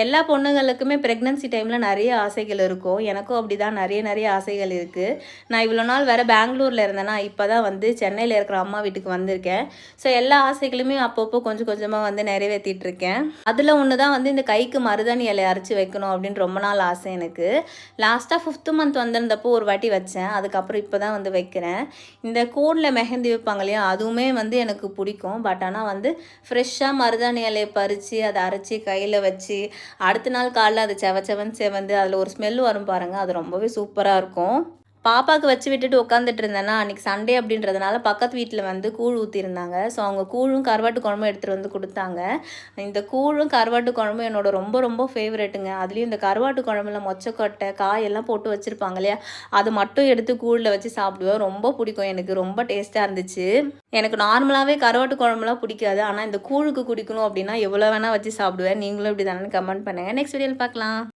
எல்லா பொண்ணுங்களுக்குமே பிரெக்னன்சி டைமில் நிறைய ஆசைகள் இருக்கும். எனக்கும் அப்படி தான் நிறைய ஆசைகள் இருக்குது. நான் இவ்வளோ நாள் வேறு பெங்களூரில் இருந்தேன்னா, இப்போ தான் வந்து சென்னையில் இருக்கிற அம்மா வீட்டுக்கு வந்திருக்கேன். ஸோ எல்லா ஆசைகளுமே அப்பப்போ கொஞ்சம் கொஞ்சமாக வந்து நிறைவேற்றிட்டுருக்கேன். அதில் ஒன்று தான் வந்து இந்த கைக்கு மருதாணி இலை அரைச்சி வைக்கணும் அப்படின்னு ரொம்ப நாள் ஆசை எனக்கு. லாஸ்ட்டாக 5th மந்த் வந்திருந்தப்போ ஒரு வாட்டி வச்சேன். அதுக்கப்புறம் இப்போ தான் வந்து வைக்கிறேன். இந்த கோனில் மெஹந்தி வைப்பாங்க இல்லையா, அதுவுமே வந்து எனக்கு பிடிக்கும். பட் ஆனால் வந்து ஃப்ரெஷ்ஷாக மருதாணி இலையை பறித்து அதை அரைச்சி கையில் வச்சு அடுத்த நாள் காலைல அது செவன்னு செவந்து அதில் ஒரு ஸ்மெல் வரும் பாருங்கள், அது ரொம்பவே சூப்பராக இருக்கும். பாப்பாவுக்கு வச்சு விட்டுட்டு உட்காந்துட்டு இருந்தேன்னா, அன்றைக்கி சண்டே அப்படின்றதுனால பக்கத்து வீட்டில் வந்து கூழ் ஊற்றிருந்தாங்க. ஸோ அவங்க கூழும் கருவாட்டு குழம்பும் எடுத்துகிட்டு வந்து கொடுத்தாங்க. இந்த கூழும் கருவாட்டு குழம்பும் என்னோட ரொம்ப ஃபேவரெட்டுங்க. அதுலேயும் இந்த கருவாட்டு குழம்புல மொச்சக்கொட்டை காயெல்லாம் போட்டு வச்சுருப்பாங்க இல்லையா, அது மட்டும் எடுத்து கூழில் வச்சு சாப்பிடுவேன். ரொம்ப பிடிக்கும் எனக்கு, ரொம்ப டேஸ்ட்டாக இருந்துச்சு. எனக்கு நார்மலாகவே கருவாட்டு குழம்புலாம் பிடிக்காது. ஆனால் இந்த கூழுக்கு குடிக்கணும் அப்படின்னா எவ்வளோ வேணால் வச்சு சாப்பிடுவேன். நீங்களும் இப்படி தானே கமெண்ட் பண்ணுங்கள். நெக்ஸ்ட் வீடியோவில் பார்க்கலாம்.